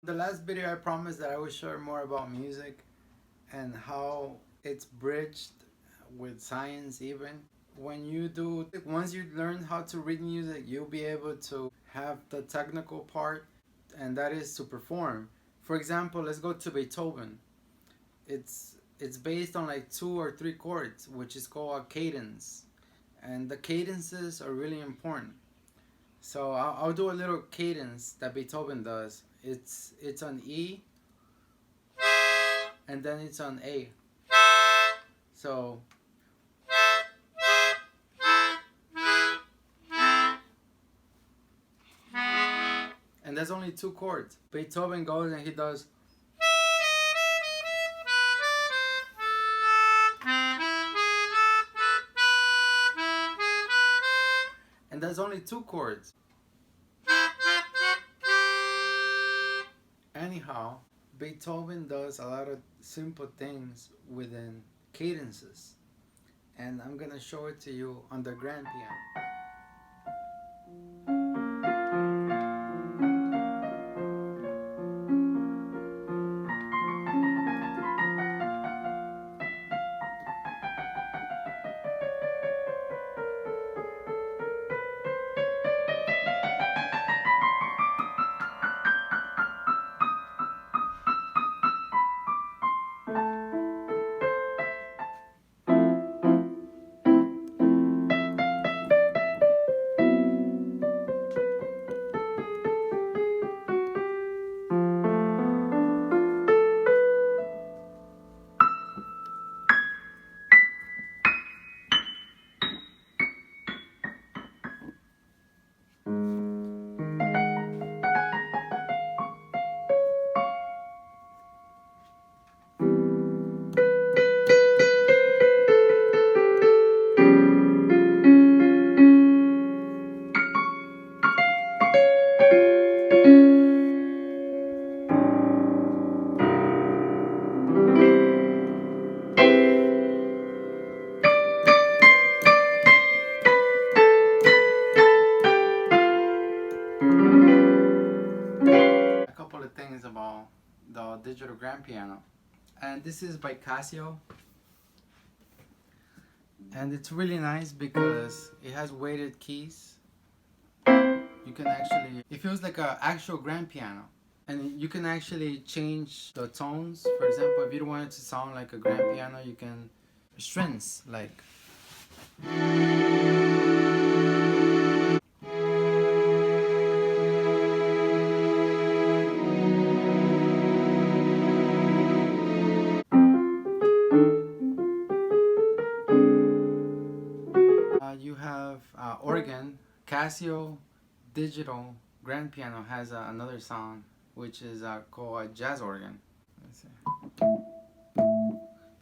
The last video I promised that I would share more about music and how it's bridged with science even. Once you learn how to read music, you'll be able to have the technical part, and that is to perform. For example, let's go to Beethoven. It's based on like two or three chords, which is called a cadence, and the cadences are really important. So I'll do a little cadence that Beethoven does. It's on E, and then it's on A. So, and there's only two chords. Beethoven goes and he does, and there's only two chords. Anyhow, Beethoven does a lot of simple things within cadences, and I'm gonna show it to you on the grand piano. A couple of things about the digital grand piano, and this is by Casio, and it's really nice because it has weighted keys. You can actually, it feels like an actual grand piano, and you can actually change the tones. For example, if you don't want it to sound like a grand piano, you can strings like. You have organ. Casio digital grand piano has another sound, which is called a jazz organ. Let's see.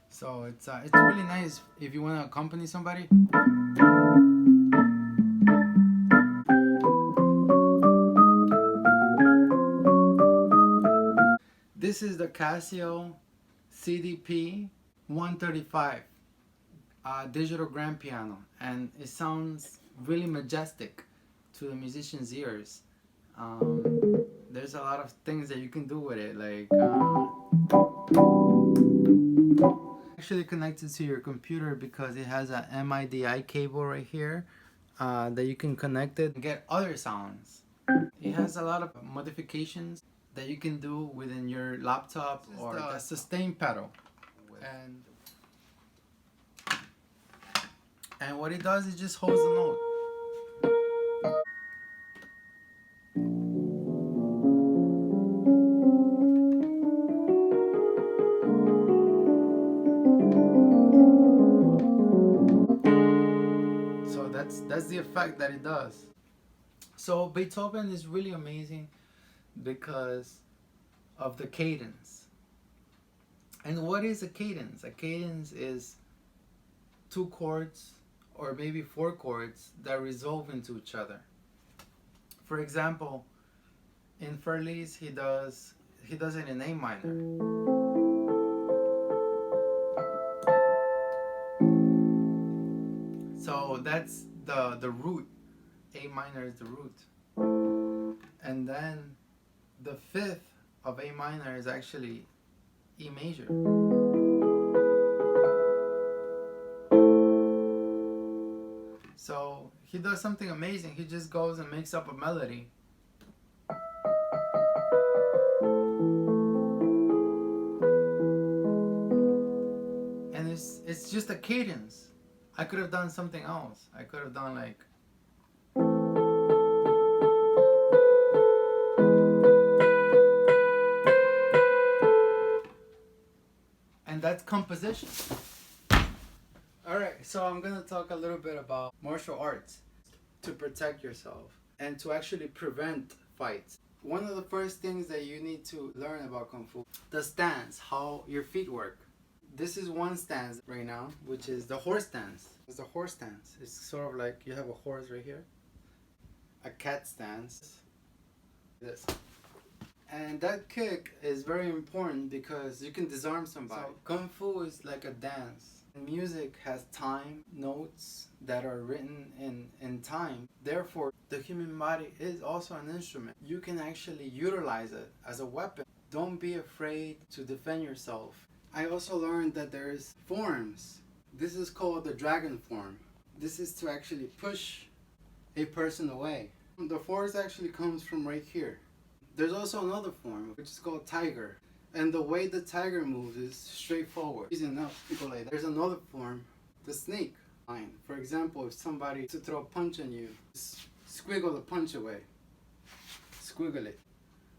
So it's really nice if you want to accompany somebody. This is the Casio CDP 135 digital grand piano, and it sounds really majestic to the musician's ears. There's a lot of things that you can do with it, like actually connected to your computer because it has a MIDI cable right here that you can connect it and get other sounds. It has a lot of modifications that you can do within your laptop or the sustain pedal. And what it does is just holds the note. So that's the effect that it does. So Beethoven is really amazing because of the cadence. And what is a cadence? A cadence is two chords or maybe four chords that resolve into each other. For example, in Furlies he does it in A minor. So that's the root. A minor is the root. And then the fifth of A minor is actually E major. So he does something amazing. He just goes and makes up a melody. And it's just a cadence. I could have done something else. I could have done like, and that's composition. Alright, so I'm gonna talk a little bit about martial arts to protect yourself and to actually prevent fights. One of the first things that you need to learn about Kung Fu, the stance, how your feet work. This is one stance right now, which is the horse stance. It's the horse stance. It's sort of like you have a horse right here, a cat stance, this. And that kick is very important because you can disarm somebody. So Kung Fu is like a dance. Music has time, notes that are written in time. Therefore, the human body is also an instrument. You can actually utilize it as a weapon. Don't be afraid to defend yourself. I also learned that there's forms. This is called the dragon form. This is to actually push a person away. The force actually comes from right here. There's also another form, which is called tiger. And the way the tiger moves is straightforward. Easy enough to go like that. There's another form, the snake line. For example, if somebody to throw a punch on you, just squiggle the punch away. Squiggle it.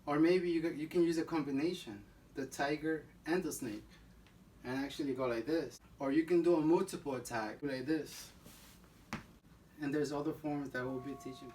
Or maybe you can use a combination, the tiger and the snake, and actually go like this. Or you can do a multiple attack like this. And there's other forms that we'll be teaching.